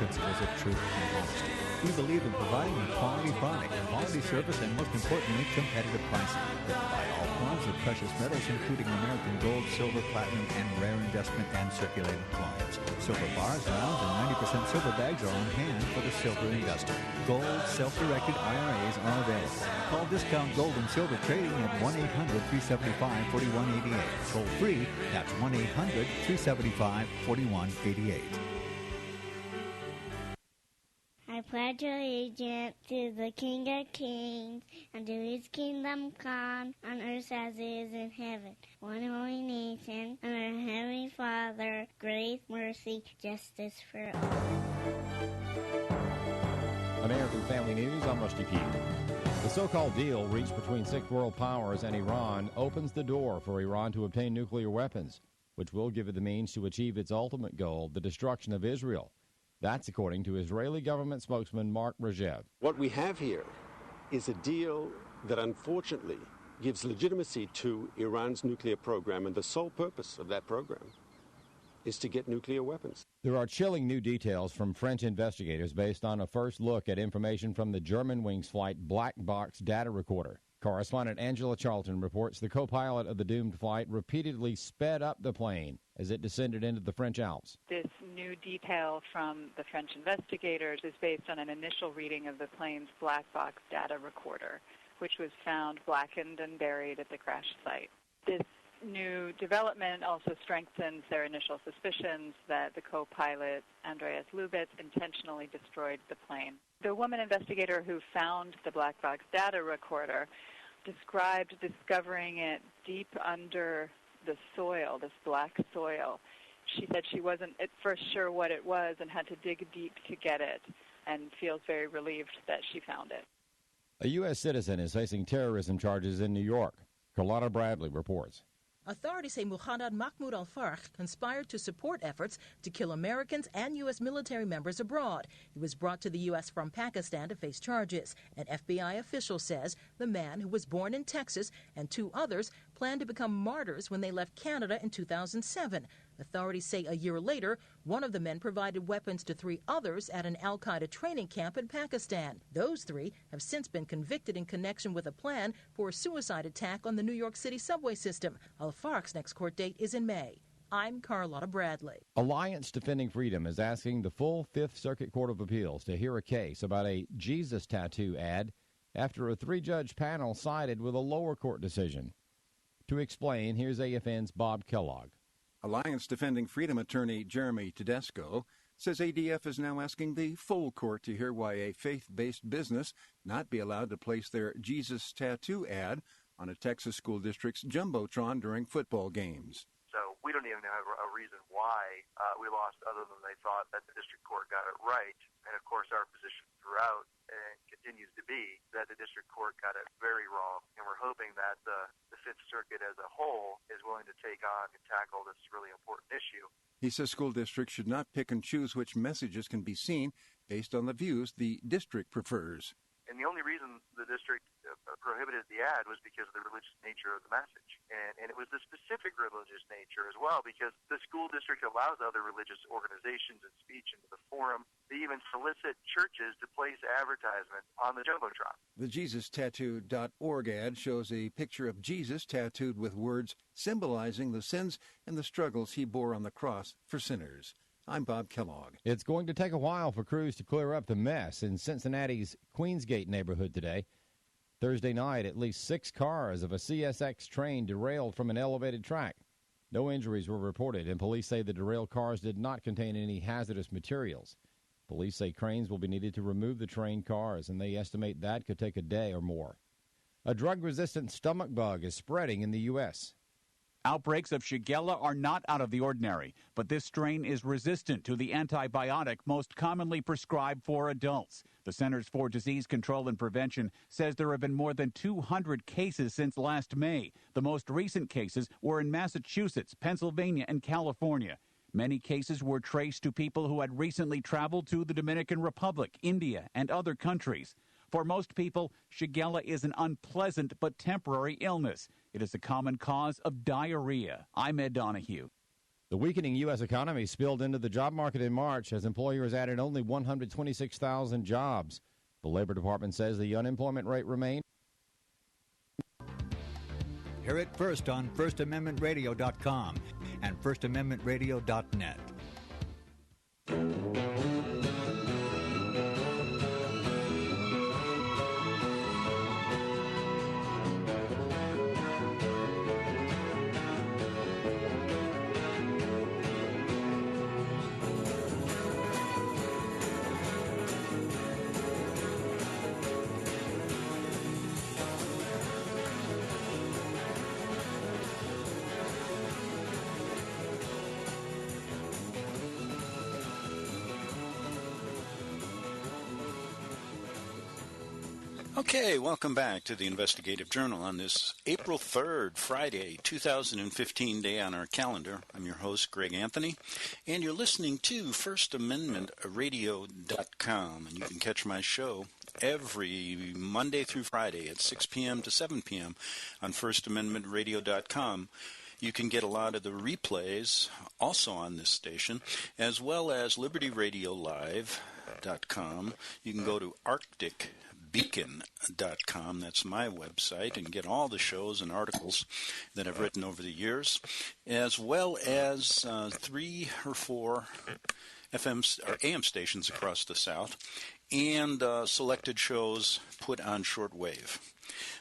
principles of truth and honesty. We believe in providing a quality product, quality service, and most importantly, competitive pricing. We provide all forms of precious metals, including American gold, silver, platinum, and rare investment and circulating coins. Silver bars, rounds, and 90% silver bags are on hand for the silver investor. Gold, self-directed IRAs are available. Call Discount Gold and Silver Trading at 1-800-375-4188. Toll free, that's 1-800-375-4188. I pledge allegiance to the King of Kings and to his kingdom come on earth as it is in heaven. One holy nation, under Heavenly Father, grace, mercy, justice for all. American Family News, I'm Rusty Pete. The so-called deal reached between six world powers and Iran opens the door for Iran to obtain nuclear weapons, which will give it the means to achieve its ultimate goal, the destruction of Israel. That's according to Israeli government spokesman Mark Regev. What we have here is a deal that unfortunately gives legitimacy to Iran's nuclear program, and the sole purpose of that program is to get nuclear weapons. There are chilling new details from French investigators based on a first look at information from the Germanwings flight black box data recorder. Correspondent Angela Charlton reports the co-pilot of the doomed flight repeatedly sped up the plane as it descended into the French Alps. This new detail from the French investigators is based on an initial reading of the plane's black box data recorder, which was found blackened and buried at the crash site. This new development also strengthens their initial suspicions that the co-pilot, Andreas Lubitz, intentionally destroyed the plane. The woman investigator who found the black box data recorder described discovering it deep under the soil, this black soil. She said she wasn't at first sure what it was and had to dig deep to get it, and feels very relieved that she found it. A U.S. citizen is facing terrorism charges in New York. Carlotta Bradley reports. Authorities say Muhammad Mahmoud al-Farq conspired to support efforts to kill Americans and U.S. military members abroad. He was brought to the U.S. from Pakistan to face charges. An FBI official says the man, who was born in Texas, and two others planned to become martyrs when they left Canada in 2007. Authorities say a year later, one of the men provided weapons to three others at an al-Qaeda training camp in Pakistan. Those three have since been convicted in connection with a plan for a suicide attack on the New York City subway system. Al-Farq's next court date is in May. I'm Carlotta Bradley. Alliance Defending Freedom is asking the full Fifth Circuit Court of Appeals to hear a case about a Jesus tattoo ad after a three-judge panel sided with a lower court decision. To explain, here's AFN's Bob Kellogg. Alliance Defending Freedom attorney Jeremy Tedesco says ADF is now asking the full court to hear why a faith-based business not be allowed to place their Jesus tattoo ad on a Texas school district's jumbotron during football games. So we don't even have a reason why we lost, other than they thought that the district court got it right. And, of course, our position throughout and continues to be that the district court got it very wrong. And we're hoping that the Fifth Circuit as a whole is willing to take on and tackle this really important issue. He says school districts should not pick and choose which messages can be seen based on the views the district prefers. And the only reason the district prohibited the ad was because of the religious nature of the message. And it was the specific religious nature as well, because the school district allows other religious organizations and speech into the forum. They even solicit churches to place advertisements on the jumbotron. The JesusTattoo.org ad shows a picture of Jesus tattooed with words symbolizing the sins and the struggles he bore on the cross for sinners. I'm Bob Kellogg. It's going to take a while for crews to clear up the mess in Cincinnati's Queensgate neighborhood today. Thursday night, at least 6 cars of a CSX train derailed from an elevated track. No injuries were reported, and police say the derailed cars did not contain any hazardous materials. Police say cranes will be needed to remove the train cars, and they estimate that could take a day or more. A drug-resistant stomach bug is spreading in the U.S. Outbreaks of Shigella are not out of the ordinary, but this strain is resistant to the antibiotic most commonly prescribed for adults. The Centers for Disease Control and Prevention says there have been more than 200 cases since last May. The most recent cases were in Massachusetts, Pennsylvania, and California. Many cases were traced to people who had recently traveled to the Dominican Republic, India, and other countries. For most people, Shigella is an unpleasant but temporary illness. It is a common cause of diarrhea. I'm Ed Donahue. The weakening U.S. economy spilled into the job market in March as employers added only 126,000 jobs. The Labor Department says the unemployment rate remained. Hear it first on FirstAmendmentRadio.com and FirstAmendmentRadio.net. Okay, welcome back to the Investigative Journal on this April 3rd, Friday, 2015 day on our calendar. I'm your host, Greg Anthony, and you're listening to FirstAmendmentRadio.com, and you can catch my show every Monday through Friday at 6 p.m. to 7 p.m. on FirstAmendmentRadio.com. You can get a lot of the replays also on this station, as well as LibertyRadioLive.com. You can go to ArcticBeacon.com. That's my website, and get all the shows and articles that I've written over the years, as well as 3 or 4 FM or AM stations across the South, and selected shows put on shortwave.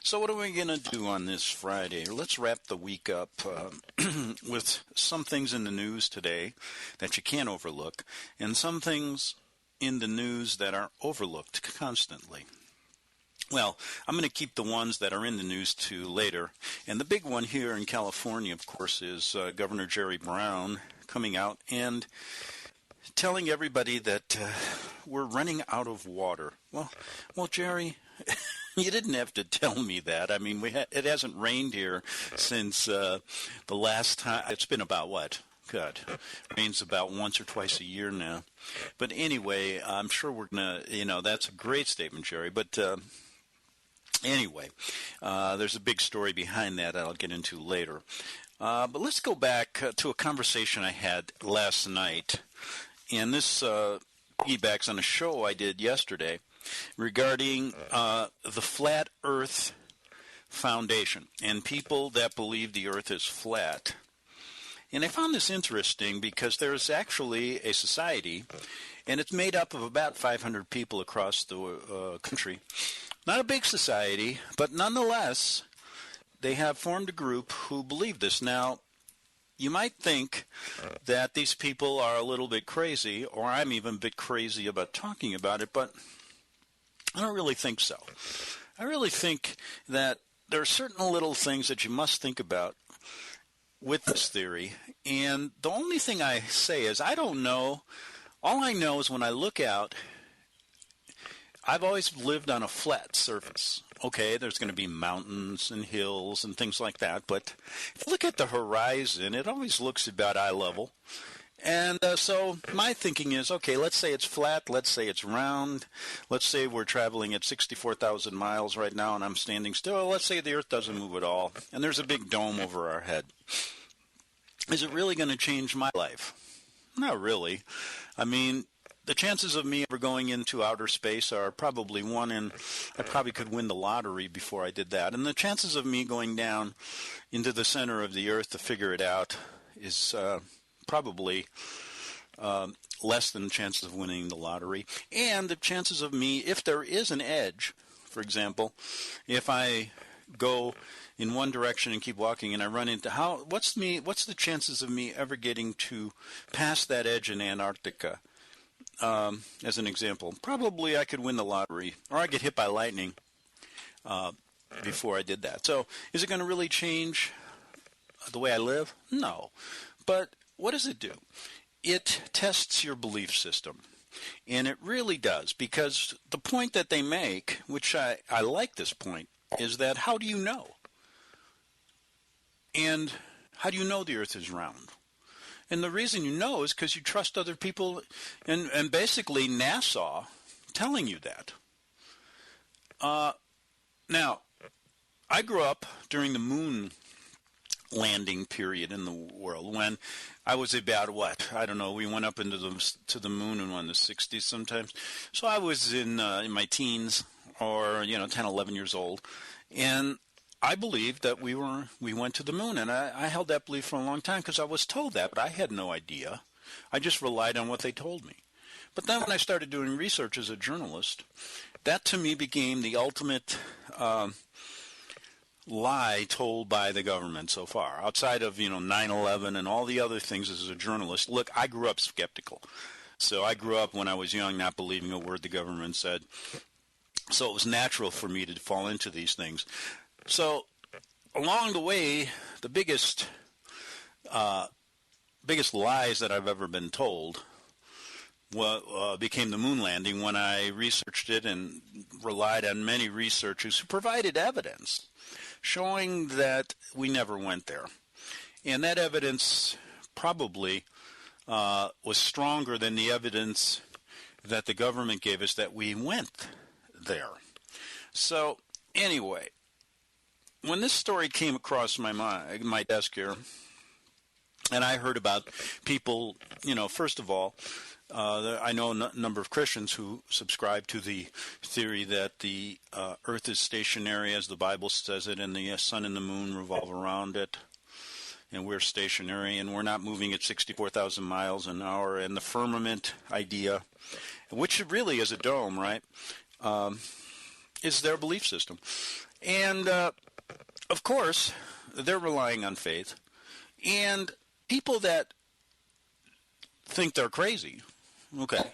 So what are we going to do on this Friday? Let's wrap the week up with some things in the news today that you can't overlook, and some things in the news that are overlooked constantly. Well, I'm going to keep the ones that are in the news to later. And the big one here in California, of course, is Governor Jerry Brown coming out and telling everybody that we're running out of water. Well, Jerry, you didn't have to tell me that. I mean, it hasn't rained here since the last time. It's been about what? Good. Rains about once or twice a year now. But anyway, I'm sure we're going to, that's a great statement, Jerry. But anyway, there's a big story behind that I'll get into later. But let's go back to a conversation I had last night. And this piggybacks on a show I did yesterday regarding the Flat Earth Foundation and people that believe the Earth is flat. And I found this interesting because there's actually a society, and it's made up of about 500 people across the country. Not a big society, but nonetheless, they have formed a group who believe this. Now, you might think that these people are a little bit crazy, or I'm even a bit crazy about talking about it, but I don't really think so. I really think that there are certain little things that you must think about with this theory, and the only thing I say is I don't know. All I know is when I look out, I've always lived on a flat surface. Okay, there's going to be mountains and hills and things like that, but if you look at the horizon, it always looks about eye level. And so my thinking is, okay, let's say it's flat, let's say it's round, let's say we're traveling at 64,000 miles right now and I'm standing still, let's say the Earth doesn't move at all, and there's a big dome over our head. Is it really going to change my life? Not really. I mean, the chances of me ever going into outer space are probably 1 in, I probably could win the lottery before I did that. And the chances of me going down into the center of the Earth to figure it out is probably less than the chances of winning the lottery. And the chances of me, if there is an edge, for example, if I go in one direction and keep walking and I run into, what's the chances of me ever getting to past that edge in Antarctica? As an example, probably I could win the lottery, or I get hit by lightning before I did that. So is it going to really change the way I live? No. But what does it do? It tests your belief system. And it really does, because the point that they make, which I like this point, is that how do you know? And how do you know the Earth is round? And the reason you know is because you trust other people and basically NASA telling you that. Now, I grew up during the moon landing period in the world when I was about we went up into the moon in the 60s sometimes. So I was in my teens or 10, 11 years old, and I believed that we went to the moon, and I held that belief for a long time because I was told that, but I had no idea. I just relied on what they told me. But then when I started doing research as a journalist, that to me became the ultimate lie told by the government so far. Outside of 9/11 and all the other things as a journalist, look, I grew up skeptical. So I grew up when I was young not believing a word the government said. So it was natural for me to fall into these things. So along the way, the biggest lies that I've ever been told became the moon landing when I researched it and relied on many researchers who provided evidence showing that we never went there. And that evidence probably was stronger than the evidence that the government gave us that we went there. So anyway, when this story came across my desk here, and I heard about people, first of all, I know a number of Christians who subscribe to the theory that the earth is stationary as the Bible says it, and the sun and the moon revolve around it, and we're stationary, and we're not moving at 64,000 miles an hour, and the firmament idea, which really is a dome, right, is their belief system. And, of course, they're relying on faith, and people that think they're crazy, okay,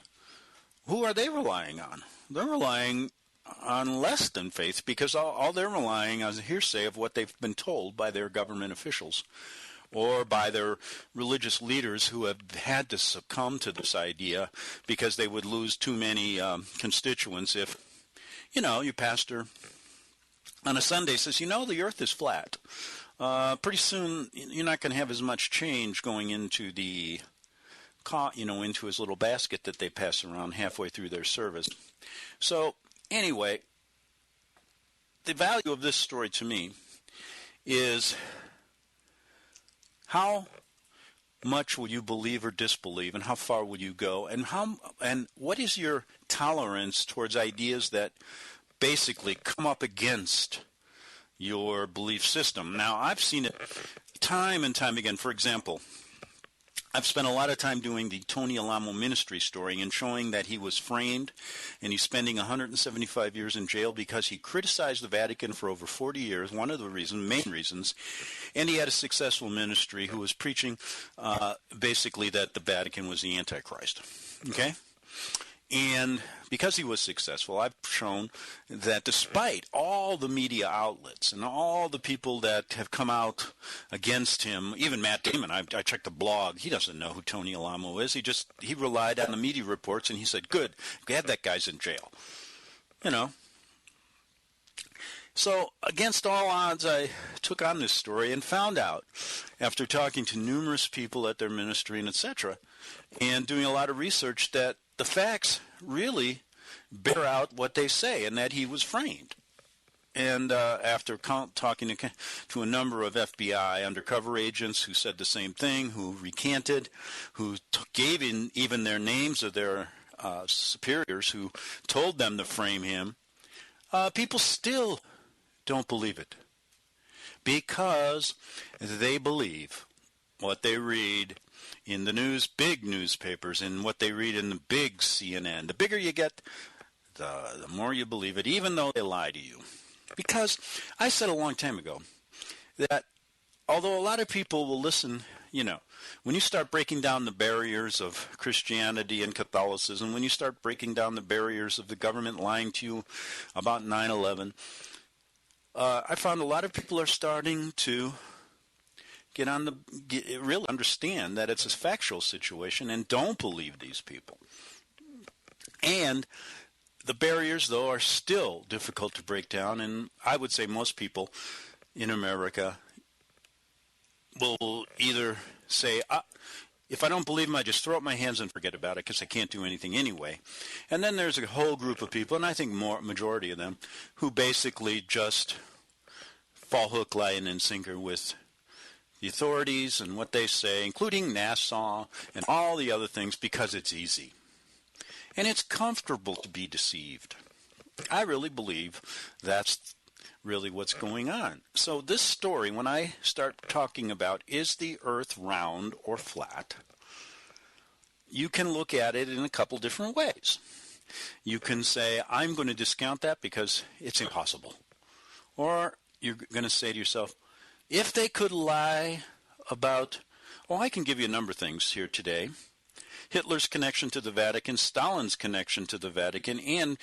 who are they relying on? They're relying on less than faith because all they're relying on is a hearsay of what they've been told by their government officials or by their religious leaders who have had to succumb to this idea because they would lose too many constituents if, your pastor on a Sunday says, the earth is flat. Pretty soon you're not going to have as much change going into into his little basket that they pass around halfway through their service. So anyway, the value of this story to me is how much will you believe or disbelieve, and how far will you go, and what is your tolerance towards ideas that basically come up against your belief system. Now, I've seen it time and time again. For example, I've spent a lot of time doing the Tony Alamo ministry story and showing that he was framed and he's spending 175 years in jail because he criticized the Vatican for over 40 years, one of the main reasons, and he had a successful ministry who was preaching basically that the Vatican was the Antichrist. Okay? And because he was successful, I've shown that despite all the media outlets and all the people that have come out against him, even Matt Damon, I checked the blog, he doesn't know who Tony Alamo is. He relied on the media reports, and he said, good, glad that guy's in jail. So against all odds, I took on this story and found out, after talking to numerous people at their ministry and etc., and doing a lot of research, that the facts really bear out what they say, and that he was framed. And after talking to a number of FBI undercover agents who said the same thing, who recanted, who gave even their names of their superiors who told them to frame him, people still don't believe it because they believe what they read in the big newspapers, and what they read in the big CNN. The bigger you get, the more you believe it, even though they lie to you. Because I said a long time ago that although a lot of people will listen, when you start breaking down the barriers of Christianity and Catholicism, when you start breaking down the barriers of the government lying to you about 9/11, I found a lot of people are starting to really understand that it's a factual situation and don't believe these people. And the barriers, though, are still difficult to break down, and I would say most people in America will either say, if I don't believe them, I just throw up my hands and forget about it because I can't do anything anyway. And then there's a whole group of people, and I think majority of them, who basically just fall hook, line, and sinker with the authorities and what they say, including NASA and all the other things, because it's easy. And it's comfortable to be deceived. I really believe that's really what's going on. So this story, when I start talking about is the earth round or flat, you can look at it in a couple different ways. You can say, I'm going to discount that because it's impossible. Or you're going to say to yourself, if they could lie about, I can give you a number of things here today. Hitler's connection to the Vatican, Stalin's connection to the Vatican, and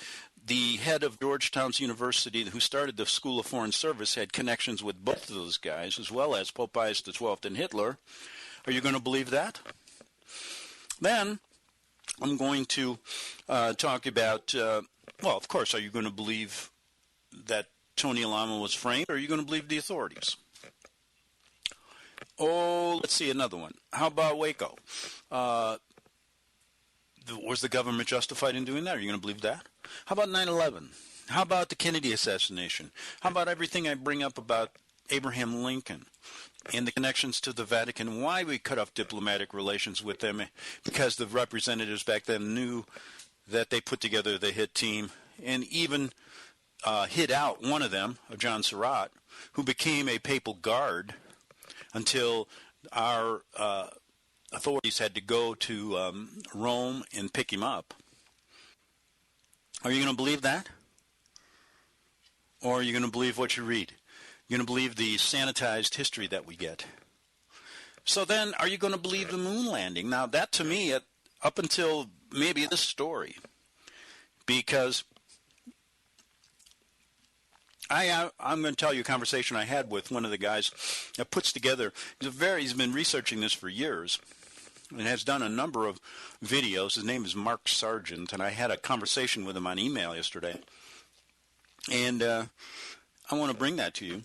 the head of Georgetown's University, who started the School of Foreign Service, had connections with both of those guys, as well as Pope Pius XII and Hitler. Are you going to believe that? Then I'm going to talk about, of course, are you going to believe that Tony Alamo was framed, or are you going to believe the authorities? Let's see, another one. How about Waco? Was the government justified in doing that? Are you going to believe that? How about 9/11? How about the Kennedy assassination? How about everything I bring up about Abraham Lincoln and the connections to the Vatican? Why we cut off diplomatic relations with them? Because the representatives back then knew that they put together the hit team and even hid out one of them, John Surratt, who became a papal guard until our authorities had to go to Rome and pick him up. Are you going to believe that? Or are you going to believe what you read? You're going to believe the sanitized history that we get. So then, are you going to believe the moon landing? Now, that to me, up until maybe this story, because I'm going to tell you a conversation I had with one of the guys that puts together, he's been researching this for years and has done a number of videos. His name is Mark Sargent, and I had a conversation with him on email yesterday. And I want to bring that to you.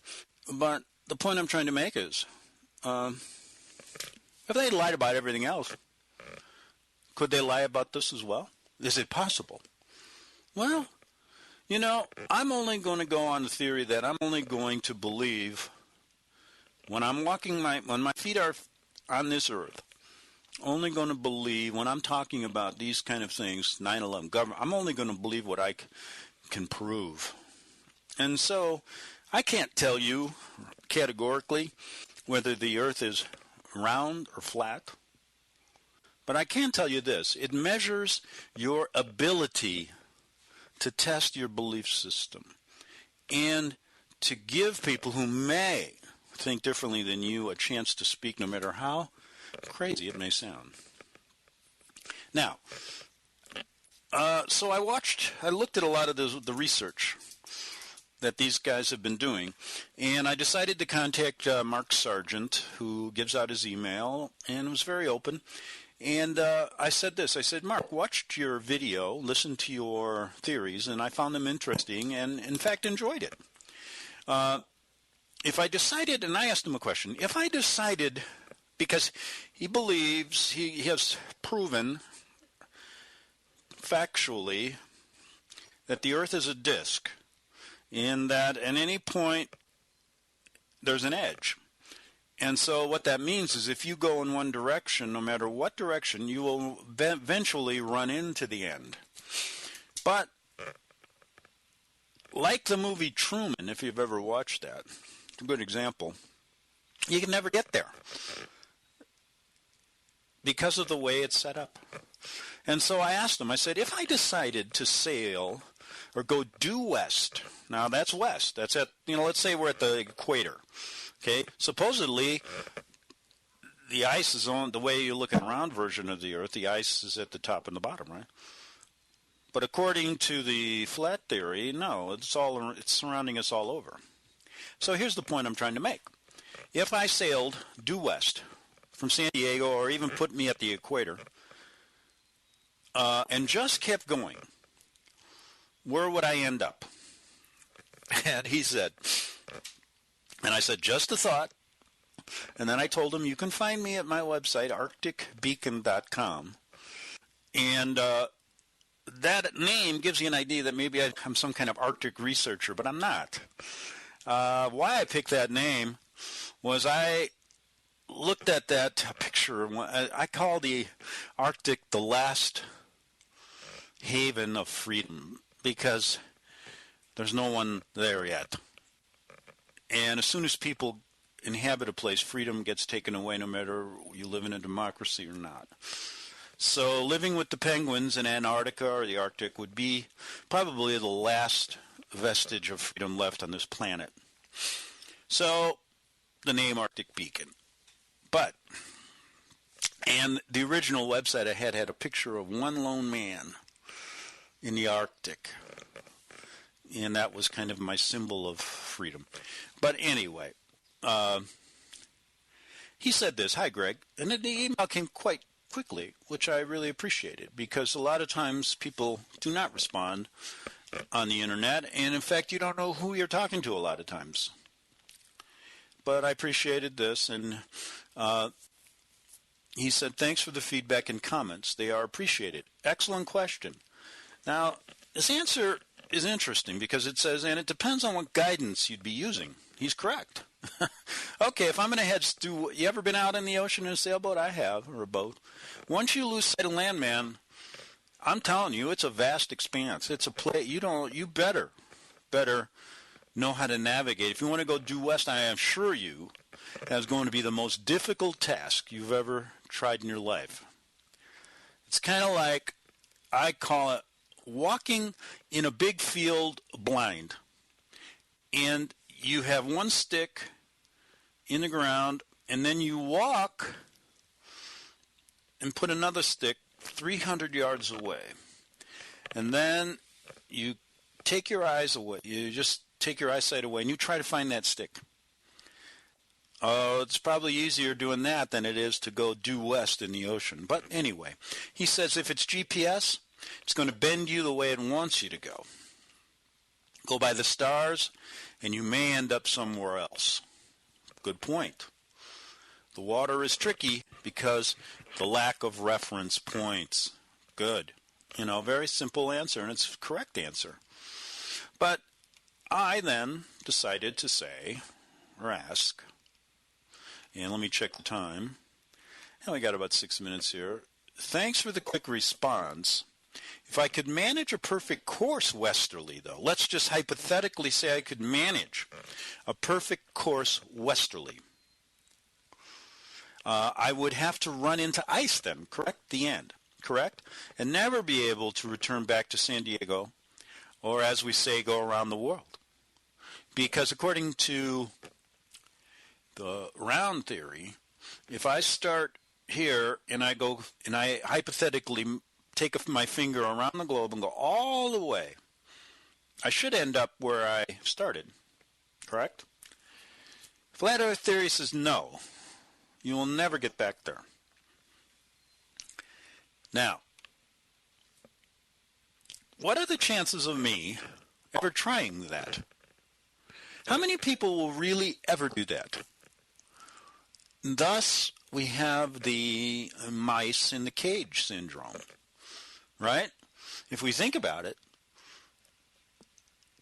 But the point I'm trying to make is, if they lied about everything else, could they lie about this as well? Is it possible? Well, I'm only going to go on the theory that I'm only going to believe when I'm walking when my feet are on this earth, only going to believe when I'm talking about these kind of things, 9/11, government, I'm only going to believe what I can prove. And so I can't tell you categorically whether the earth is round or flat, but I can tell you this. It measures your ability to test your belief system and to give people who may think differently than you a chance to speak, no matter how crazy it may sound. Now, so I looked at a lot of the research that these guys have been doing, and I decided to contact Mark Sargent, who gives out his email, and was very open. And I said this. I said, Mark, watched your video, listened to your theories, and I found them interesting and, in fact, enjoyed it. If I decided, and I asked him a question, if I decided, because he believes he has proven factually that the earth is a disk, and that at any point there's an edge. And so what that means is if you go in one direction, no matter what direction, you will eventually run into the end. But like the movie Truman, if you've ever watched that, it's a good example, you can never get there because of the way it's set up. And so I asked him, I said, if I decided to sail or go due west, now that's west, that's at, let's say we're at the equator. Okay, supposedly the ice is on, the way you look at a round version of the earth, the ice is at the top and the bottom, right? But according to the flat theory, no, it's surrounding us all over. So here's the point I'm trying to make. If I sailed due west from San Diego, or even put me at the equator, and just kept going, where would I end up? And he said, and I said, just a thought. And then I told him, you can find me at my website, arcticbeacon.com. And that name gives you an idea that maybe I'm some kind of Arctic researcher, but I'm not. Why I picked that name was I looked at that picture. I call the Arctic the last haven of freedom because there's no one there yet. And as soon as people inhabit a place, freedom gets taken away no matter you live in a democracy or not. So living with the penguins in Antarctica or the Arctic would be probably the last vestige of freedom left on this planet. So the name Arctic Beacon. And the original website I had a picture of one lone man in the Arctic. And that was kind of my symbol of freedom. But anyway, he said this, "Hi, Greg." And the email came quite quickly, which I really appreciated, because a lot of times people do not respond on the internet, and in fact you don't know who you're talking to a lot of times. But I appreciated this, and he said, "Thanks for the feedback and comments. They are appreciated. Excellent question." Now, his answer is interesting because it says, and it depends on what guidance you'd be using. He's correct. Okay, if I'm going to head to, you ever been out in the ocean in a sailboat? I have, or a boat. Once you lose sight of land, man, I'm telling you, it's a vast expanse. It's a play. You better know how to navigate. If you want to go due west, I assure you, that's going to be the most difficult task you've ever tried in your life. It's kind of like, I call it walking in a big field blind. And you have one stick in the ground, and then you walk and put another stick 300 yards away. And then you take your eyes away. You just take your eyesight away, and you try to find that stick. Oh, it's probably easier doing that than it is to go due west in the ocean. But anyway, he says if it's GPS, it's going to bend you the way it wants you to go. Go by the stars, and you may end up somewhere else. Good point. The water is tricky because the lack of reference points. Good. Very simple answer, and it's a correct answer. But I then decided to say, or ask, and let me check the time. And we got about 6 minutes here. Thanks for the quick response. If I could manage a perfect course westerly, though, let's just hypothetically say I could manage a perfect course westerly, I would have to run into ice then, correct? The end, correct? And never be able to return back to San Diego, or as we say, go around the world. Because according to the round theory, if I start here and I hypothetically take my finger around the globe and go all the way, I should end up where I started, correct? Flat Earth theory says no, you will never get back there. Now, what are the chances of me ever trying that? How many people will really ever do that? Thus, we have the mice in the cage syndrome. Right? If we think about it,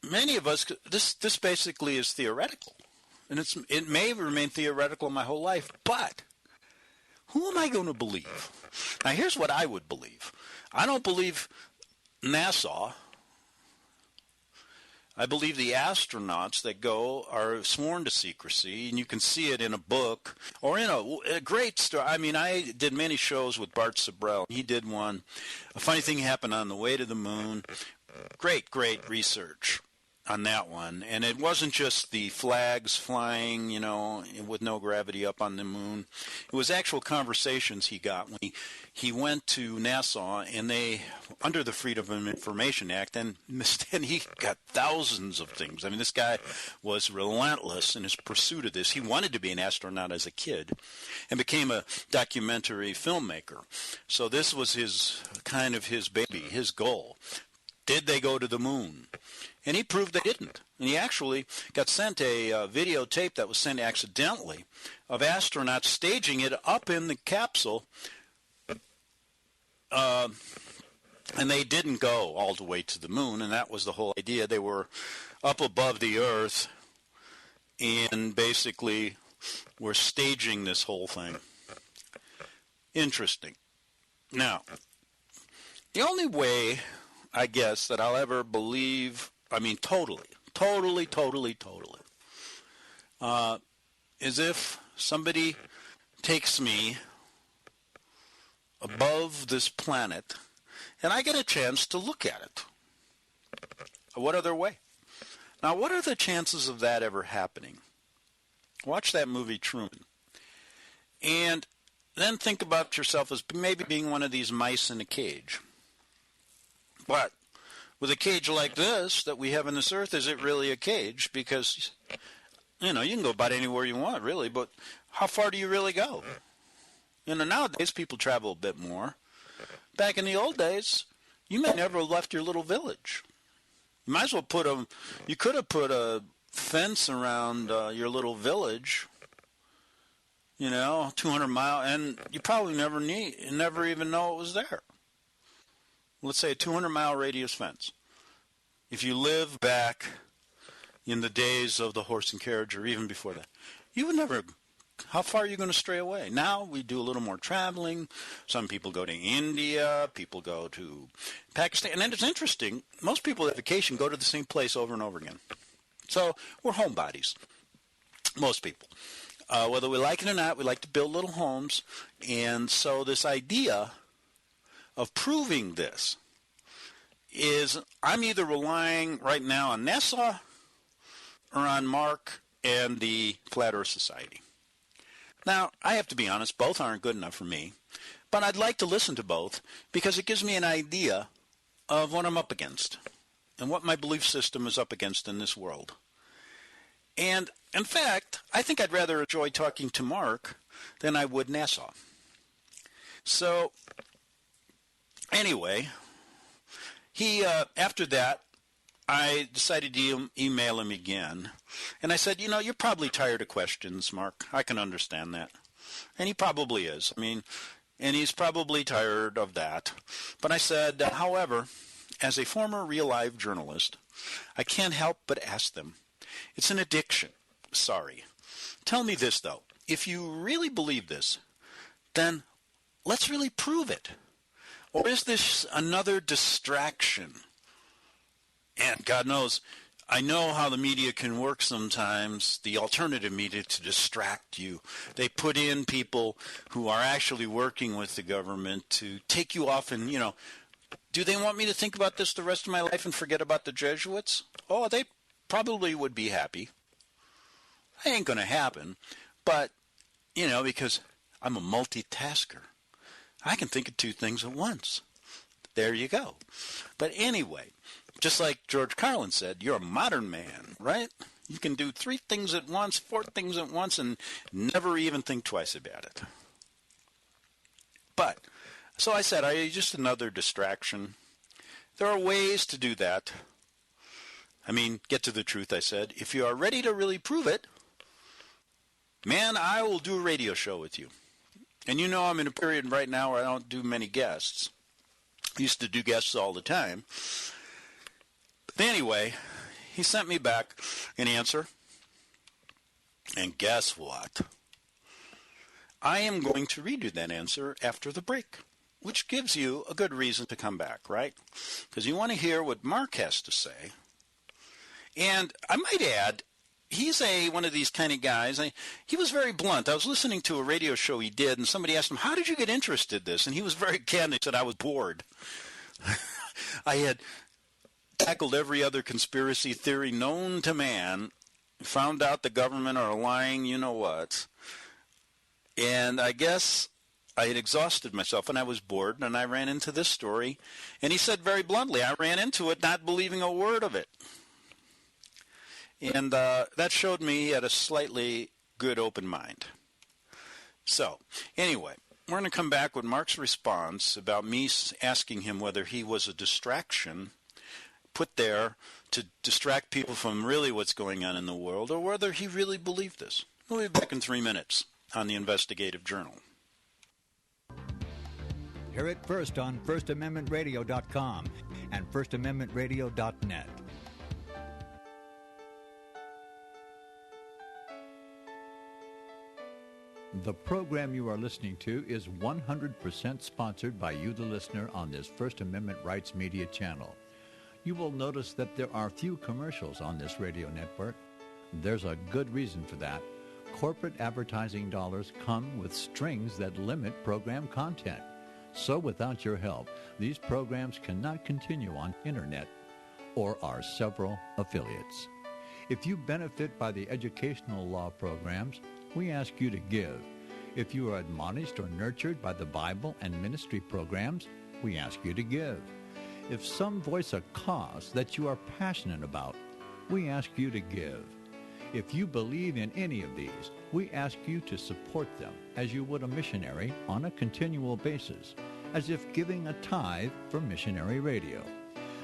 many of us, this basically is theoretical. And it may remain theoretical my whole life, but who am I going to believe? Now, here's what I would believe. I don't believe NASA. I believe the astronauts that go are sworn to secrecy, and you can see it in a book or in a great story. I mean, I did many shows with Bart Sabrell. He did one. A funny thing happened on the way to the moon. Great research on that one. And it wasn't just the flags flying, with no gravity up on the moon. It was actual conversations he got when he went to Nassau, and they, under the Freedom of Information Act, and he got thousands of things. I mean, this guy was relentless in his pursuit of this. He wanted to be an astronaut as a kid and became a documentary filmmaker. So this was his baby, his goal. Did they go to the moon? And he proved they didn't. And he actually got sent a videotape that was sent accidentally of astronauts staging it up in the capsule. And they didn't go all the way to the moon, and that was the whole idea. They were up above the Earth and basically were staging this whole thing. Interesting. Now, the only way, I guess, that I'll ever believe, totally, is if somebody takes me above this planet and I get a chance to look at it. What other way? Now, what are the chances of that ever happening? Watch that movie Truman. And then think about yourself as maybe being one of these mice in a cage. But with a cage like this that we have on this earth, is it really a cage? Because, you can go about anywhere you want, really, but how far do you really go? Nowadays people travel a bit more. Back in the old days, you may never have left your little village. You might as well you could have put a fence around your little village, 200 mile, and you probably never even know it was there. Let's say a 200-mile radius fence. If you live back in the days of the horse and carriage or even before that, you would never. How far are you going to stray away? Now we do a little more traveling. Some people go to India. People go to Pakistan. And it's interesting. Most people at vacation go to the same place over and over again. So we're homebodies. Most people. Whether we like it or not, we like to build little homes. And so this idea of proving this is I'm either relying right now on NASA or on Mark and the Flat Earth Society. Now, I have to be honest, both aren't good enough for me, but I'd like to listen to both because it gives me an idea of what I'm up against and what my belief system is up against in this world. And, in fact, I think I'd rather enjoy talking to Mark than I would NASA. So, anyway, after that, I decided to email him again. And I said, you're probably tired of questions, Mark. I can understand that. And he probably is. And he's probably tired of that. But I said, however, as a former real-life journalist, I can't help but ask them. It's an addiction. Sorry. Tell me this, though. If you really believe this, then let's really prove it. Or is this another distraction? And God knows, I know how the media can work sometimes, the alternative media, to distract you. They put in people who are actually working with the government to take you off and, do they want me to think about this the rest of my life and forget about the Jesuits? Oh, they probably would be happy. That ain't going to happen. But, because I'm a multitasker. I can think of two things at once. There you go. But anyway, just like George Carlin said, you're a modern man, right? You can do 3 things at once, 4 things at once, and never even think twice about it. But, so I said, are you just another distraction? There are ways to do that. Get to the truth, I said. If you are ready to really prove it, man, I will do a radio show with you. And I'm in a period right now where I don't do many guests. I used to do guests all the time. But anyway, he sent me back an answer. And guess what? I am going to read you that answer after the break, which gives you a good reason to come back, right? Because you want to hear what Mark has to say. And I might add, he's one of these kind of guys. He was very blunt. I was listening to a radio show he did, and somebody asked him, how did you get interested in this? And he was very candid. He said, I was bored. I had tackled every other conspiracy theory known to man, found out the government are lying, you-know-what. And I guess I had exhausted myself, and I was bored, and I ran into this story. And he said very bluntly, I ran into it not believing a word of it. And that showed me he had a slightly good open mind. So, anyway, we're going to come back with Mark's response about me asking him whether he was a distraction put there to distract people from really what's going on in the world, or whether he really believed this. We'll be back in 3 minutes on the Investigative Journal. Hear it first on FirstAmendmentRadio.com and FirstAmendmentRadio.net. The program you are listening to is 100% sponsored by you, the listener, on this First Amendment Rights Media channel. You will notice that there are few commercials on this radio network. There's a good reason for that. Corporate advertising dollars come with strings that limit program content. So without your help, these programs cannot continue on internet or our several affiliates. If you benefit by the educational law programs, we ask you to give. If you are admonished or nurtured by the Bible and ministry programs, we ask you to give. If some voice a cause that you are passionate about, we ask you to give. If you believe in any of these, we ask you to support them as you would a missionary on a continual basis, as if giving a tithe for missionary radio.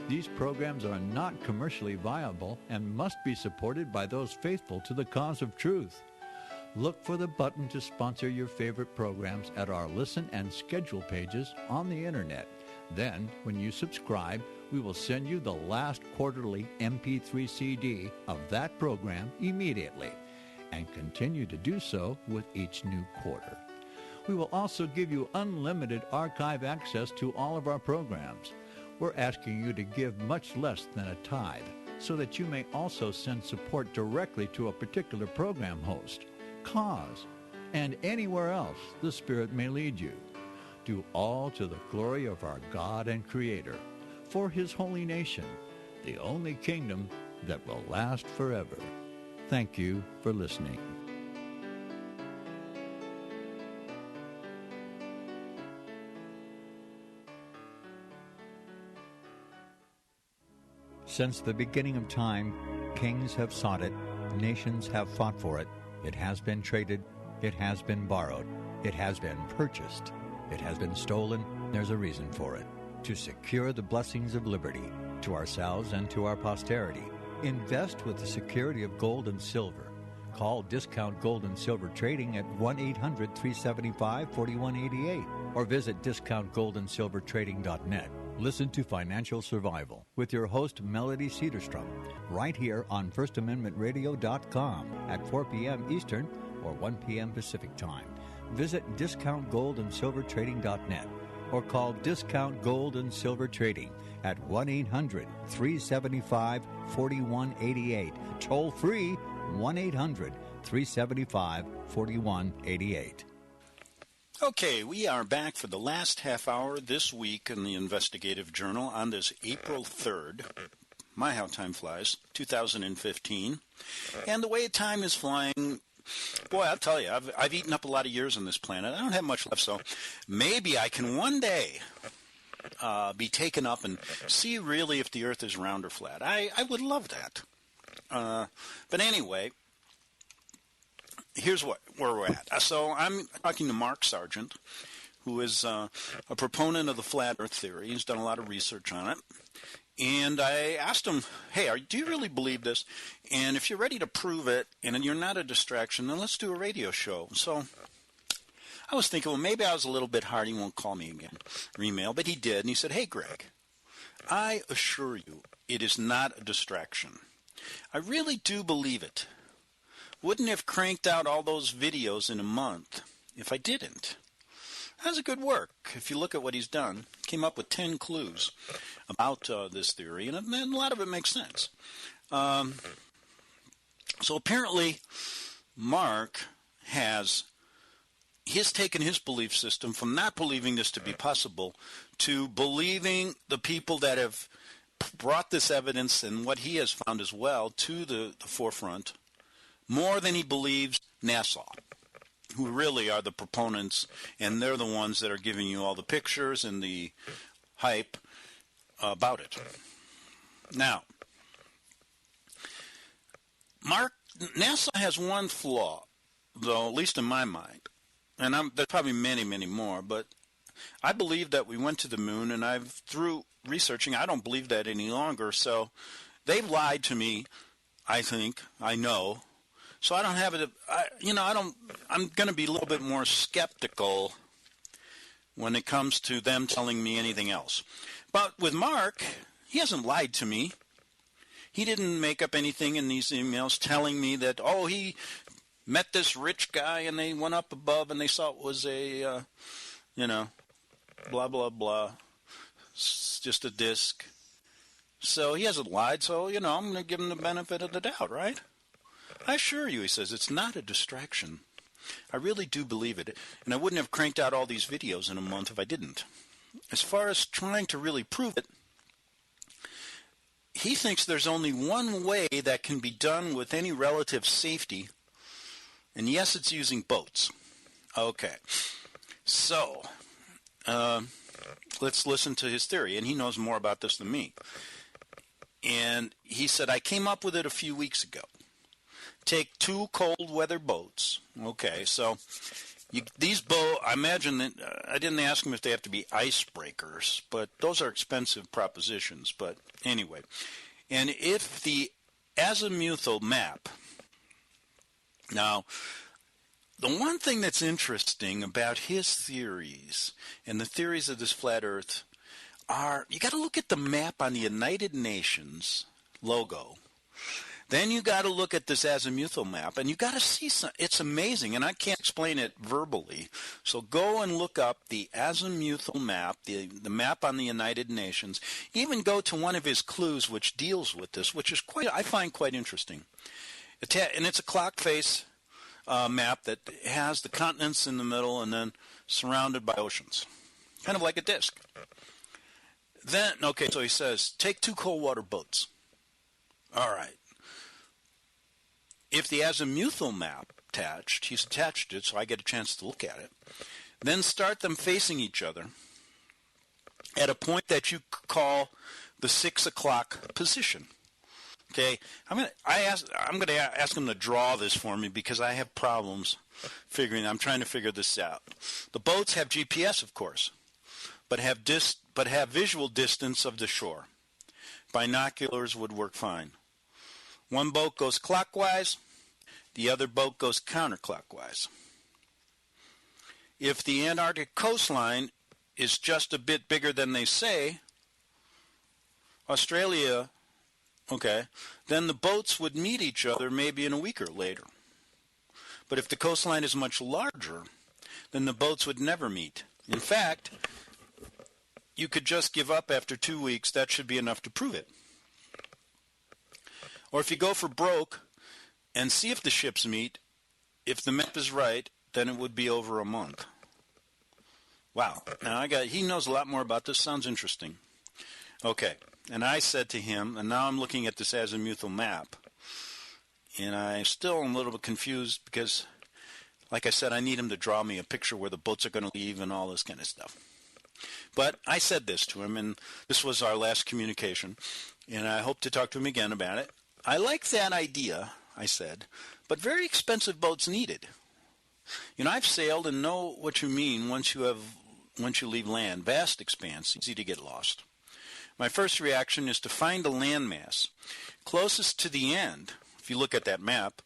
These programs are not commercially viable and must be supported by those faithful to the cause of truth. Look for the button to sponsor your favorite programs at our listen and schedule pages on the internet. Then, when you subscribe, we will send you the last quarterly MP3 CD of that program immediately, and continue to do so with each new quarter. We will also give you unlimited archive access to all of our programs. We're asking you to give much less than a tithe, so that you may also send support directly to a particular program host, cause, and anywhere else the Spirit may lead you. Do all to the glory of our God and Creator, for His holy nation, the only kingdom that will last forever. Thank you for listening. Since the beginning of time, kings have sought it, nations have fought for it. It has been traded, it has been borrowed, it has been purchased, it has been stolen. There's a reason for it. To secure the blessings of liberty to ourselves and to our posterity, invest with the security of gold and silver. Call Discount Gold and Silver Trading at 1-800-375-4188 or visit discountgoldandsilvertrading.net. Listen to Financial Survival with your host, Melody Cedarstrom, right here on FirstAmendmentRadio.com at 4 p.m. Eastern or 1 p.m. Pacific Time. Visit DiscountGoldandSilverTrading.net or call Discount Gold and Silver Trading at 1-800-375-4188. Toll free, 1-800-375-4188. Okay, we are back for the last half hour this week in the Investigative Journal on this April 3rd. My, how time flies, 2015. And the way time is flying, boy, I'll tell you, I've eaten up a lot of years on this planet. I don't have much left, so maybe I can one day be taken up and see really if the Earth is round or flat. I would love that. But anyway, here's where we're at. So I'm talking to Mark Sargent, who is a proponent of the flat Earth theory. He's done a lot of research on it. And I asked him, hey, do you really believe this? And if you're ready to prove it and you're not a distraction, then let's do a radio show. So I was thinking, well, maybe I was a little bit hard. He won't call me again or email, but he did. And he said, hey, Greg, I assure you it is not a distraction. I really do believe it. Wouldn't have cranked out all those videos in a month if I didn't. That's a good work. If you look at what he's done, came up with 10 clues about this theory, and a lot of it makes sense. So apparently, Mark has taken his belief system from not believing this to be possible to believing the people that have brought this evidence and what he has found as well to the forefront more than he believes NASA, who really are the proponents, and they're the ones that are giving you all the pictures and the hype about it. Now, NASA has one flaw, though, at least in my mind, and there's probably many, many more, but I believe that we went to the moon, and through researching, I don't believe that any longer, so they've lied to me, I think, I know. So I don't have it, I'm going to be a little bit more skeptical when it comes to them telling me anything else. But with Mark, he hasn't lied to me. He didn't make up anything in these emails telling me that, he met this rich guy, and they went up above, and they saw it was a, blah, blah, blah. It's just a disc. So he hasn't lied, so, I'm going to give him the benefit of the doubt, right? I assure you, he says, it's not a distraction. I really do believe it, and I wouldn't have cranked out all these videos in a month if I didn't. As far as trying to really prove it, he thinks there's only one way that can be done with any relative safety, and yes, it's using boats. Okay, so let's listen to his theory, and he knows more about this than me. And he said, I came up with it a few weeks ago. Take 2 cold weather boats. Okay, so these boats, I imagine that, I didn't ask him if they have to be icebreakers, but those are expensive propositions. But anyway, and if the azimuthal map, now, the one thing that's interesting about his theories and the theories of this flat earth are, you got to look at the map on the United Nations logo. Then you got to look at this azimuthal map, and you got to see it's amazing, and I can't explain it verbally. So go and look up the azimuthal map, the map on the United Nations. Even go to one of his clues, which deals with this, which is I find quite interesting. And it's a clock face map that has the continents in the middle, and then surrounded by oceans, kind of like a disc. Then, okay, so he says, take 2 cold water boats. All right. If the azimuthal map attached, he's attached it so I get a chance to look at it, then start them facing each other at a point that you call the 6 o'clock position. Okay, I'm going to ask him to draw this for me because I have problems I'm trying to figure this out. The boats have GPS, of course, but have visual distance of the shore. Binoculars would work fine. One boat goes clockwise, the other boat goes counterclockwise. If the Antarctic coastline is just a bit bigger than they say, Australia, okay, then the boats would meet each other maybe in a week or later. But if the coastline is much larger, then the boats would never meet. In fact, you could just give up after 2 weeks. That should be enough to prove it. Or if you go for broke and see if the ships meet, if the map is right, then it would be over a month. Wow. Now he knows a lot more about this. Sounds interesting. Okay. And I said to him, and now I'm looking at this azimuthal map, and I still am a little bit confused because, like I said, I need him to draw me a picture where the boats are going to leave and all this kind of stuff. But I said this to him, and this was our last communication, and I hope to talk to him again about it. I like that idea, I said, but very expensive boats needed. I've sailed and know what you mean once you leave land. Vast expanse, easy to get lost. My first reaction is to find a landmass closest to the end, if you look at that map,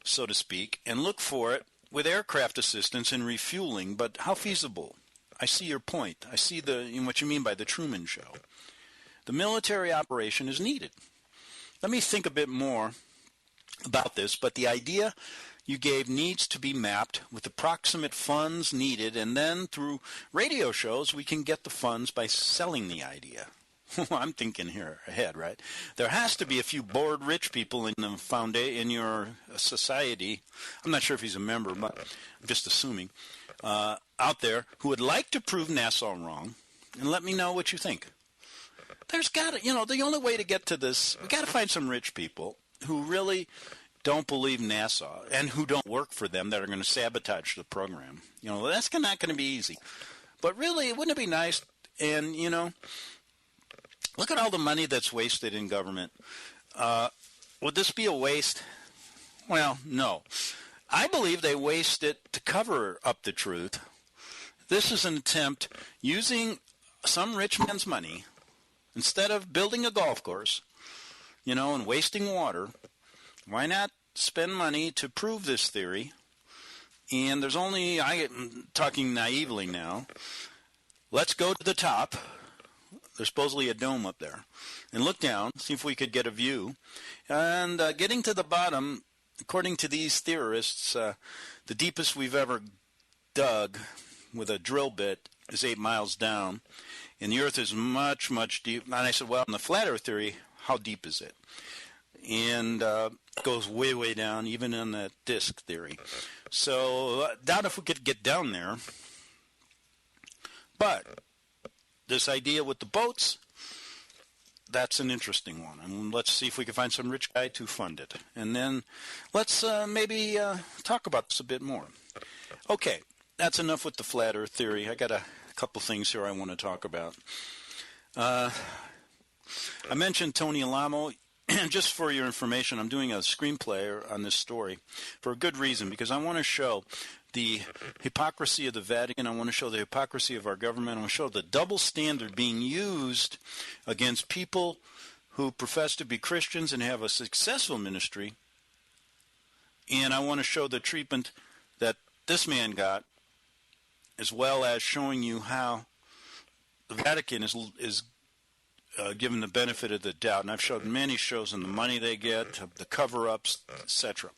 so to speak, and look for it with aircraft assistance and refueling. But how feasible? I see your point. I see what you mean by the Truman Show. The military operation is needed. Let me think a bit more about this, but the idea you gave needs to be mapped with approximate funds needed, and then through radio shows we can get the funds by selling the idea. I'm thinking here ahead, right? There has to be a few bored rich people in your society. I'm not sure if he's a member, but I'm just assuming, out there who would like to prove NASA wrong, and let me know what you think. There's got to, the only way to get to this, we got to find some rich people who really don't believe NASA and who don't work for them that are going to sabotage the program. That's not going to be easy. But really, wouldn't it be nice? And, look at all the money that's wasted in government. Would this be a waste? Well, no. I believe they waste it to cover up the truth. This is an attempt using some rich man's money. Instead of building a golf course, and wasting water, why not spend money to prove this theory? And I'm talking naively now, let's go to the top. There's supposedly a dome up there. And look down, see if we could get a view. And getting to the bottom, according to these theorists, the deepest we've ever dug with a drill bit is 8 miles down, and the Earth is much, much deep. And I said, well, in the flat Earth theory, how deep is it? And it goes way, way down, even in the disk theory. So doubt if we could get down there. But this idea with the boats, that's an interesting one. And let's see if we can find some rich guy to fund it. And then let's maybe talk about this a bit more. Okay, that's enough with the flat Earth theory. I got a couple things here I want to talk about. I mentioned Tony Alamo. Just for your information, I'm doing a screenplay on this story for a good reason, because I want to show the hypocrisy of the Vatican. I want to show the hypocrisy of our government. I want to show the double standard being used against people who profess to be Christians and have a successful ministry. And I want to show the treatment that this man got, as well as showing you how the Vatican is given the benefit of the doubt. And I've showed many shows on the money they get, the cover-ups, etc.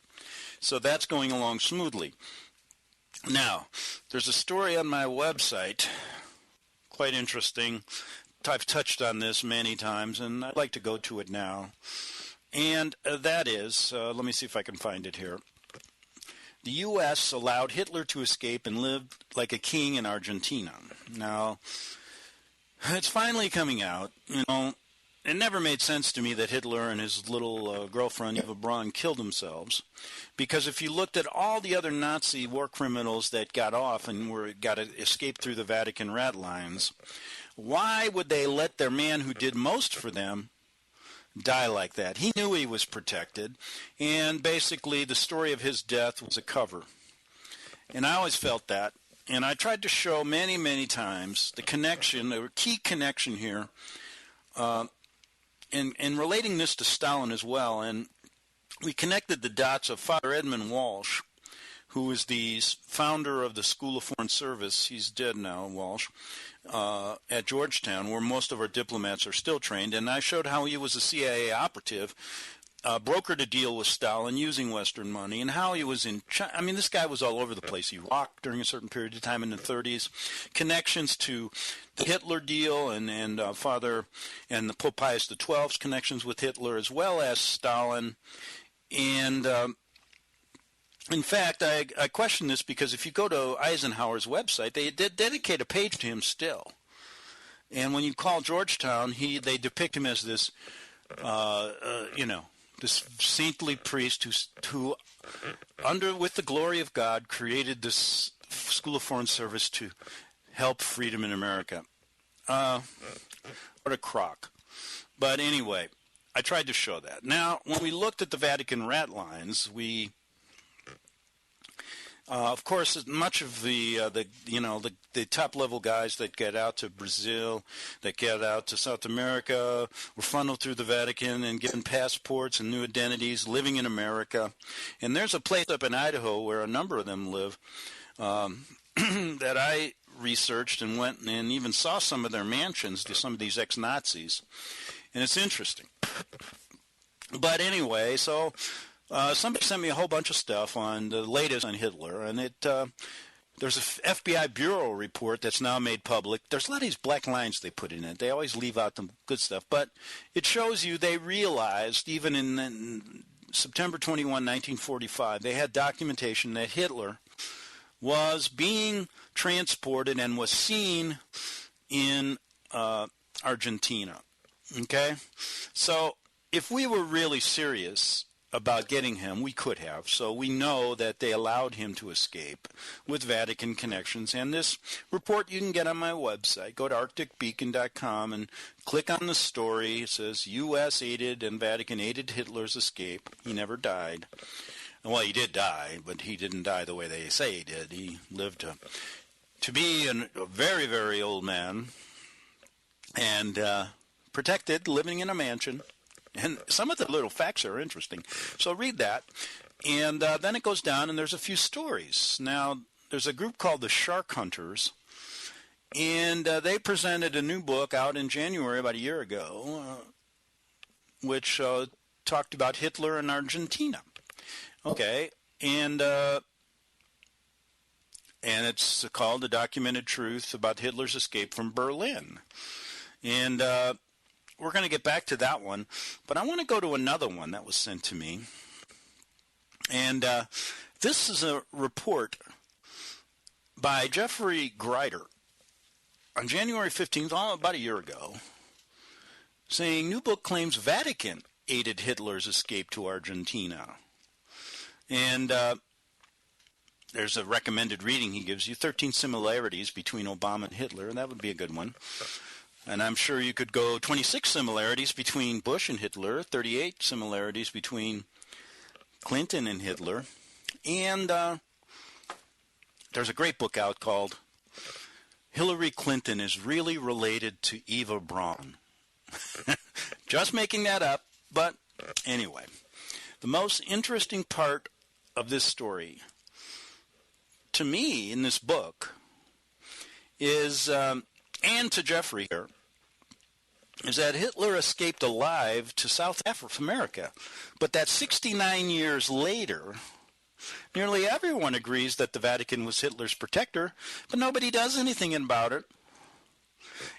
So that's going along smoothly. Now, there's a story on my website, quite interesting. I've touched on this many times, and I'd like to go to it now. And that is, let me see if I can find it here. The U.S. allowed Hitler to escape and live like a king in Argentina. Now, it's finally coming out. You know, it never made sense to me that Hitler and his little girlfriend, Eva Braun, killed themselves. Because if you looked at all the other Nazi war criminals that got off and got to escape through the Vatican rat lines, why would they let their man who did most for them die like that? He knew he was protected, and basically the story of his death was a cover. And I always felt that. And I tried to show many, many times the connection, the key connection here, and relating this to Stalin as well. And we connected the dots of Father Edmund Walsh, who is the founder of the School of Foreign Service. He's dead now, Walsh, at Georgetown, where most of our diplomats are still trained. And I showed how he was a CIA operative, brokered a deal with Stalin using Western money, and how he was in China. I mean, this guy was all over the place. Iraq during a certain period of time in the 30s, connections to the Hitler deal, and Father and the Pope Pius XII's connections with Hitler, as well as Stalin. And in fact, I question this because if you go to Eisenhower's website, they dedicate a page to him still. And when you call Georgetown, they depict him as this, this saintly priest who, with the glory of God, created this School of Foreign Service to help freedom in America. What a crock. But anyway, I tried to show that. Now, when we looked at the Vatican rat lines, of course, much of the top level guys that get out to Brazil, that get out to South America, were funneled through the Vatican and given passports and new identities, living in America. And there's a place up in Idaho where a number of them live that I researched and went and even saw some of their mansions to some of these ex-Nazis. And it's interesting. But anyway, so somebody sent me a whole bunch of stuff on the latest on Hitler, and there's a FBI Bureau report that's now made public. There's a lot of these black lines they put in it. They always leave out the good stuff, but it shows you they realized, even in September 21, 1945, they had documentation that Hitler was being transported and was seen in Argentina. Okay? So if we were really serious about getting him, we could have. So we know that they allowed him to escape with Vatican connections. And this report you can get on my website. Go to arcticbeacon.com and click on the story. It says U.S. aided and Vatican aided Hitler's escape. He never died. Well, he did die, but he didn't die the way they say he did. He lived to be a very, very old man and protected, living in a mansion. And some of the little facts are interesting. So read that. And then it goes down, and there's a few stories. Now, there's a group called the Shark Hunters, and they presented a new book out in January, about a year ago, which talked about Hitler and Argentina. Okay, and it's called The Documented Truth About Hitler's Escape from Berlin. And we're going to get back to that one, but I want to go to another one that was sent to me. And this is a report by Jeffrey Greider on January 15th, about a year ago, saying new book claims Vatican aided Hitler's escape to Argentina. And there's a recommended reading he gives you, 13 similarities between Obama and Hitler, and that would be a good one. And I'm sure you could go 26 similarities between Bush and Hitler, 38 similarities between Clinton and Hitler. And there's a great book out called Hillary Clinton is Really Related to Eva Braun. Just making that up, but anyway. The most interesting part of this story, to me, in this book, is, and to Jeffrey here, is that Hitler escaped alive to South America, but that 69 years later, nearly everyone agrees that the Vatican was Hitler's protector, but nobody does anything about it.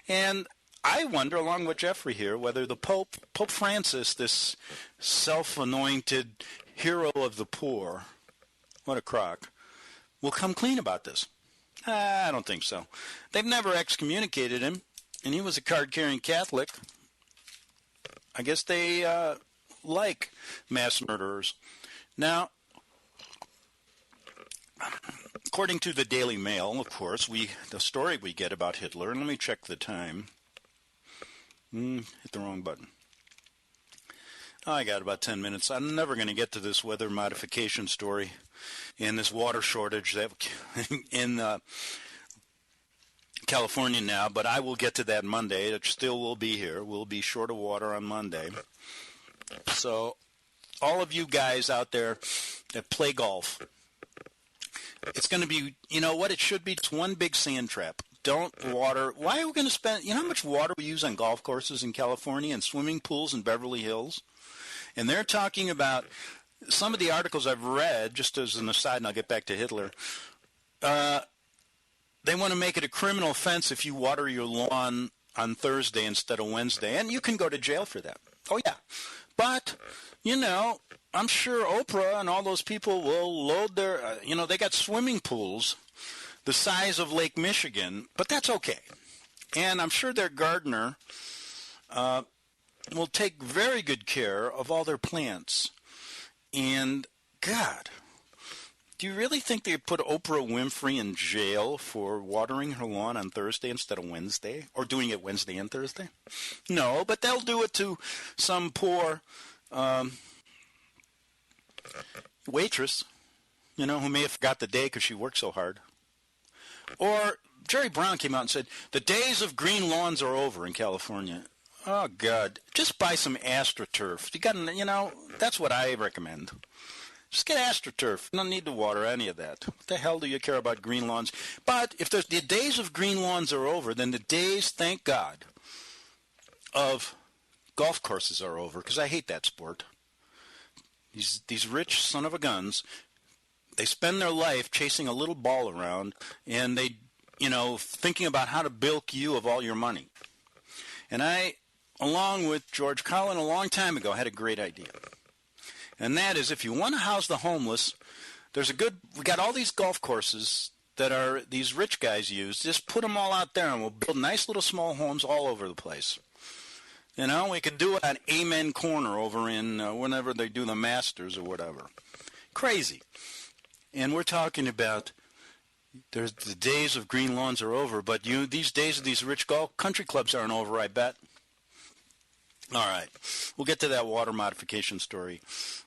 And I wonder, along with Jeffrey here, whether the Pope Francis, this self-anointed hero of the poor, what a crock, will come clean about this. I don't think so. They've never excommunicated him, and he was a card-carrying Catholic. I guess they like mass murderers. Now, according to the Daily Mail, of course, the story we get about Hitler, and let me check the time. Hit the wrong button. I got about 10 minutes. I'm never going to get to this weather modification story and this water shortage that in California now, but I will get to that Monday. It still will be here. We'll be short of water on Monday. So all of you guys out there that play golf, it's going to be, you know what it should be? It's one big sand trap. Don't water. Why are we going to spend, you know how much water we use on golf courses in California and swimming pools in Beverly Hills? And they're talking about some of the articles I've read, just as an aside, and I'll get back to Hitler. They want to make it a criminal offense if you water your lawn on Thursday instead of Wednesday, and you can go to jail for that. Oh, yeah. But, you know, I'm sure Oprah and all those people will load their, they got swimming pools the size of Lake Michigan, but that's okay. And I'm sure their gardener will take very good care of all their plants. And, God, do you really think they'd put Oprah Winfrey in jail for watering her lawn on Thursday instead of Wednesday? Or doing it Wednesday and Thursday? No, but they'll do it to some poor waitress, who may have forgot the day because she worked so hard. Or Jerry Brown came out and said, the days of green lawns are over in California. Oh, God. Just buy some AstroTurf. You got, that's what I recommend. Just get AstroTurf. You don't need to water any of that. What the hell do you care about green lawns? But if the days of green lawns are over, then the days, thank God, of golf courses are over, because I hate that sport. These rich son of a guns, they spend their life chasing a little ball around, and they, thinking about how to bilk you of all your money. And I, along with George Carlin a long time ago, had a great idea. And that is, if you want to house the homeless, we got all these golf courses that are these rich guys use. Just put them all out there, and we'll build nice little small homes all over the place. We could do it on Amen Corner over in whenever they do the Masters or whatever. Crazy. And we're talking about the days of green lawns are over, but these days of these rich golf country clubs aren't over, I bet. All right. We'll get to that water modification story.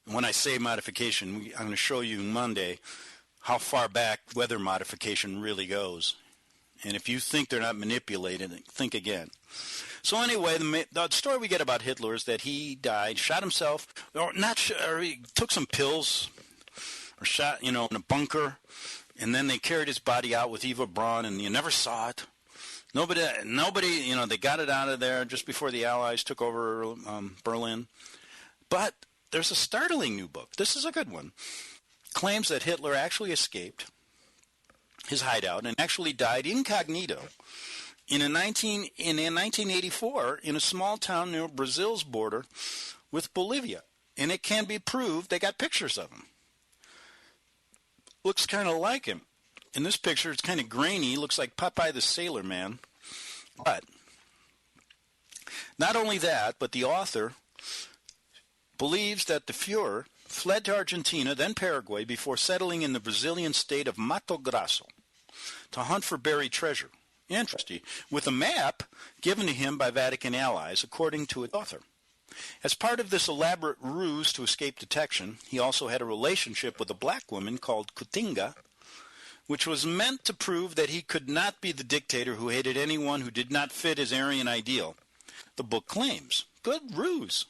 When I say modification, I'm going to show you Monday how far back weather modification really goes. And if you think they're not manipulated, think again. So anyway, the story we get about Hitler is that he died, shot himself, or he took some pills, or shot, in a bunker, and then they carried his body out with Eva Braun, and you never saw it. Nobody, they got it out of there just before the Allies took over Berlin. But there's a startling new book. This is a good one. Claims that Hitler actually escaped his hideout and actually died incognito in 1984 in a small town near Brazil's border with Bolivia. And it can be proved. They got pictures of him. Looks kind of like him. In this picture, it's kind of grainy. Looks like Popeye the Sailor Man. But not only that, but the author believes that the Fuhrer fled to Argentina, then Paraguay, before settling in the Brazilian state of Mato Grosso to hunt for buried treasure. Interesting. With a map given to him by Vatican allies, according to its author. As part of this elaborate ruse to escape detection, he also had a relationship with a black woman called Kutinga, which was meant to prove that he could not be the dictator who hated anyone who did not fit his Aryan ideal. The book claims. Good ruse.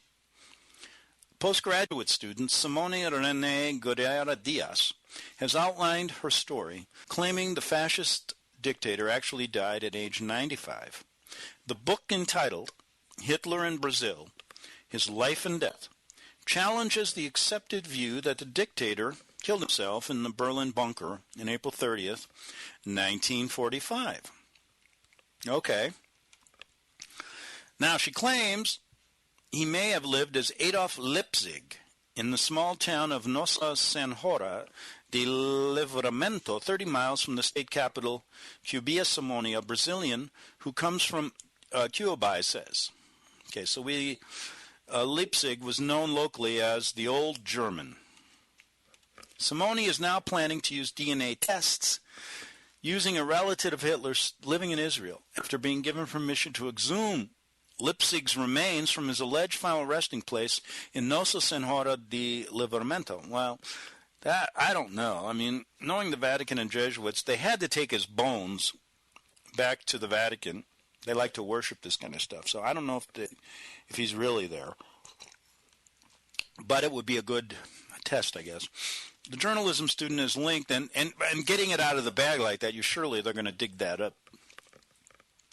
Postgraduate student Simone Renee Guerra Diaz has outlined her story, claiming the fascist dictator actually died at age 95. The book, entitled Hitler in Brazil, His Life and Death, challenges the accepted view that the dictator killed himself in the Berlin bunker on April 30th, 1945. Okay. Now, she claims he may have lived as Adolf Leipzig in the small town of Nossa Senhora de Livramento, 30 miles from the state capital, Cuba. Simone, a Brazilian who comes from Cuba, says. Okay, so Leipzig was known locally as the Old German. Simone is now planning to use DNA tests using a relative of Hitler living in Israel after being given permission to exhume Leipzig's remains from his alleged final resting place in Nossa Senhora de Livramento. Well, that I don't know. I mean, knowing the Vatican and Jesuits, they had to take his bones back to the Vatican. They like to worship this kind of stuff. So I don't know if he's really there. But it would be a good test, I guess. The journalism student is linked, and getting it out of the bag like that, they're going to dig that up.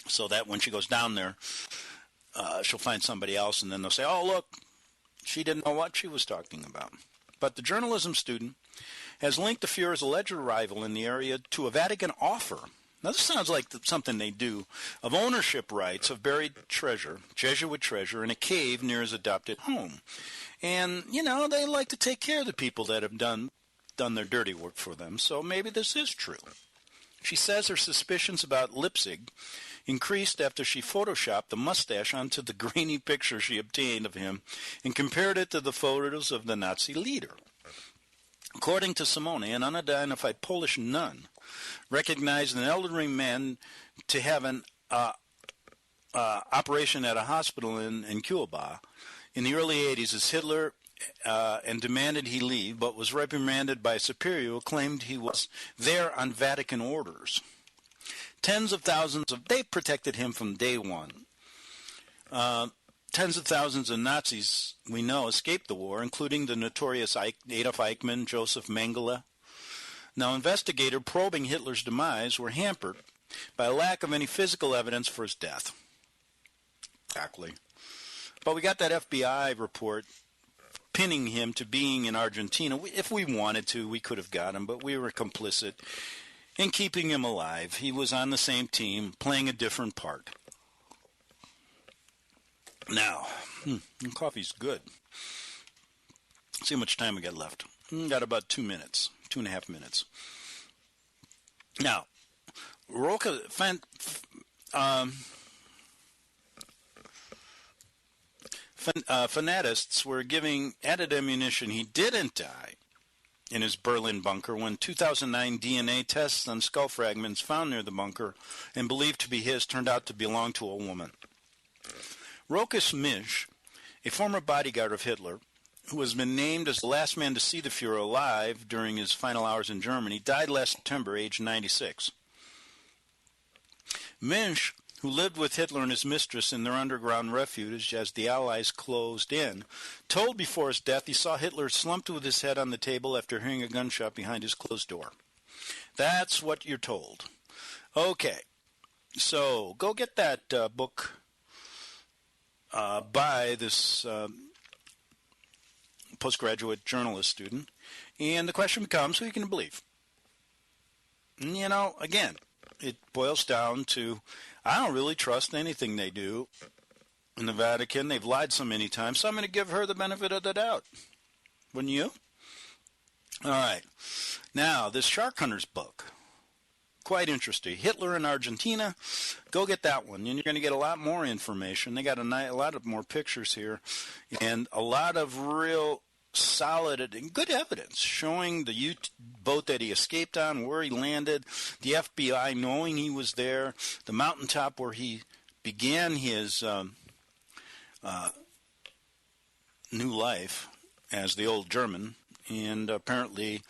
So that when she goes down there, she'll find somebody else, and then they'll say, oh, look, she didn't know what she was talking about. But the journalism student has linked the Fuhrer's alleged arrival in the area to a Vatican offer. Now, this sounds like something they do, of ownership rights of buried treasure, Jesuit treasure, in a cave near his adopted home. And, they like to take care of the people that have done their dirty work for them, so maybe this is true. She says her suspicions about Leipzig increased after she photoshopped the mustache onto the grainy picture she obtained of him and compared it to the photos of the Nazi leader. According to Simone, an unidentified Polish nun recognized an elderly man to have an operation at a hospital in Cuba in the early 80s as Hitler and demanded he leave, but was reprimanded by a superior who claimed he was there on Vatican orders. Tens of thousands they protected him from day one. Tens of thousands of Nazis, we know, escaped the war, including the notorious Adolf Eichmann, Joseph Mengele. Now, investigators probing Hitler's demise were hampered by a lack of any physical evidence for his death. Exactly. But we got that FBI report pinning him to being in Argentina. If we wanted to, we could have got him, but we were complicit in keeping him alive. He was on the same team, playing a different part. Now, coffee's good. Let's see how much time we got left. Got about 2 minutes, 2.5 minutes. Now, Roca fanatists were giving added ammunition. He didn't die in his Berlin bunker when 2009 DNA tests on skull fragments found near the bunker and believed to be his turned out to belong to a woman. Rokas Misch, a former bodyguard of Hitler, who has been named as the last man to see the Fuhrer alive during his final hours in Germany, died last September, aged 96. Misch, who lived with Hitler and his mistress in their underground refuge as the Allies closed in, told before his death he saw Hitler slumped with his head on the table after hearing a gunshot behind his closed door. That's what you're told. Okay, so go get that book by this postgraduate journalist student. And the question becomes, who you can believe? And, again, it boils down to, I don't really trust anything they do in the Vatican. They've lied so many times, so I'm going to give her the benefit of the doubt. Wouldn't you? All right. Now, this Shark Hunters book, quite interesting. Hitler in Argentina, go get that one, and you're going to get a lot more information. They got a lot of more pictures here, and a lot of real solid and good evidence showing the boat that he escaped on, where he landed, the FBI knowing he was there, the mountaintop where he began his new life as the old German, and apparently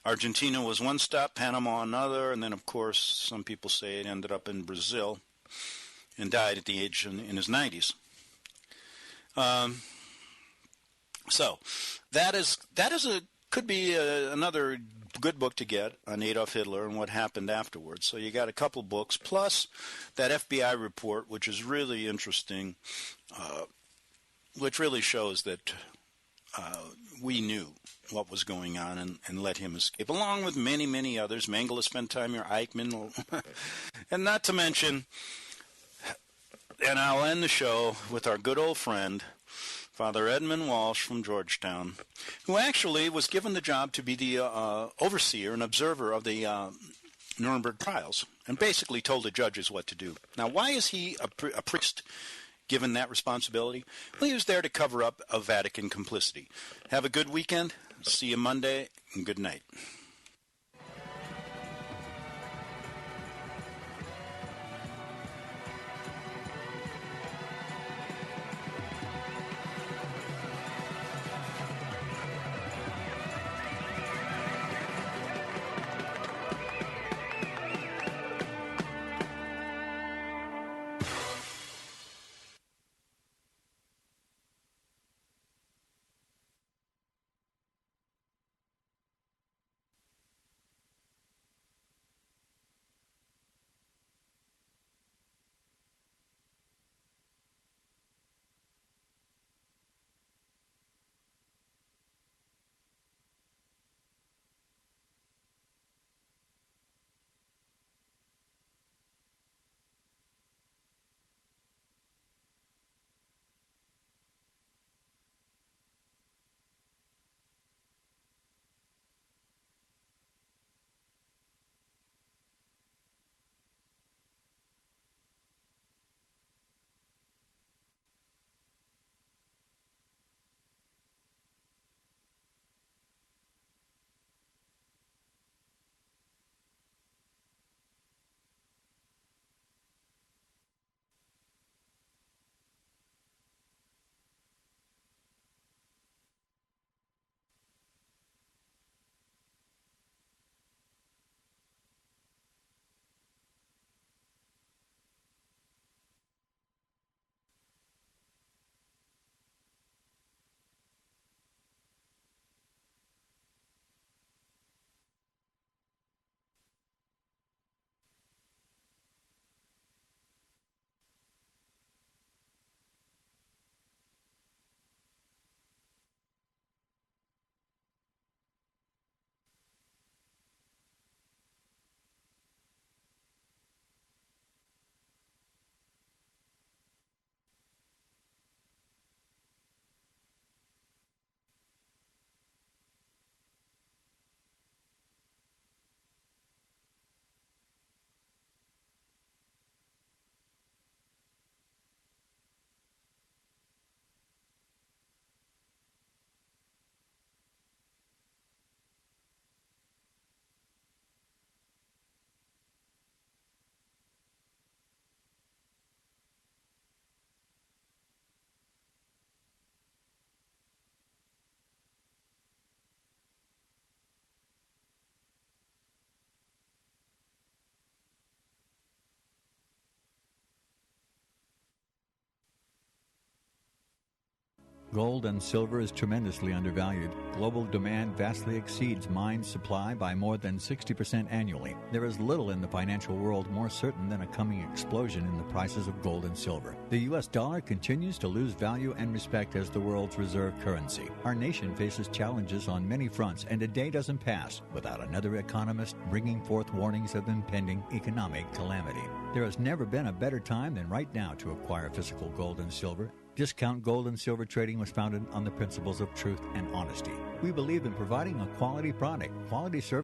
Argentina was one stop, Panama another, and then, of course, some people say it ended up in Brazil and died at the age in his 90s. So that could be another good book to get on Adolf Hitler and what happened afterwards. So you got a couple books, plus that FBI report, which is really interesting, which really shows that we knew what was going on and let him escape, along with many, many others. Mengele spent time here, Eichmann, and not to mention, and I'll end the show with our good old friend, Father Edmund Walsh from Georgetown, who actually was given the job to be the overseer and observer of the Nuremberg trials, and basically told the judges what to do. Now, why is he a priest given that responsibility? Well, he was there to cover up a Vatican complicity. Have a good weekend. See you Monday, and good night. Gold and silver is tremendously undervalued. Global demand vastly exceeds mine supply by more than 60% annually. There is little in the financial world more certain than a coming explosion in the prices of gold and silver. The U.S. dollar continues to lose value and respect as the world's reserve currency. Our nation faces challenges on many fronts, and a day doesn't pass without another economist bringing forth warnings of impending economic calamity. There has never been a better time than right now to acquire physical gold and silver. Discount Gold and Silver Trading was founded on the principles of truth and honesty. We believe in providing a quality product, quality service,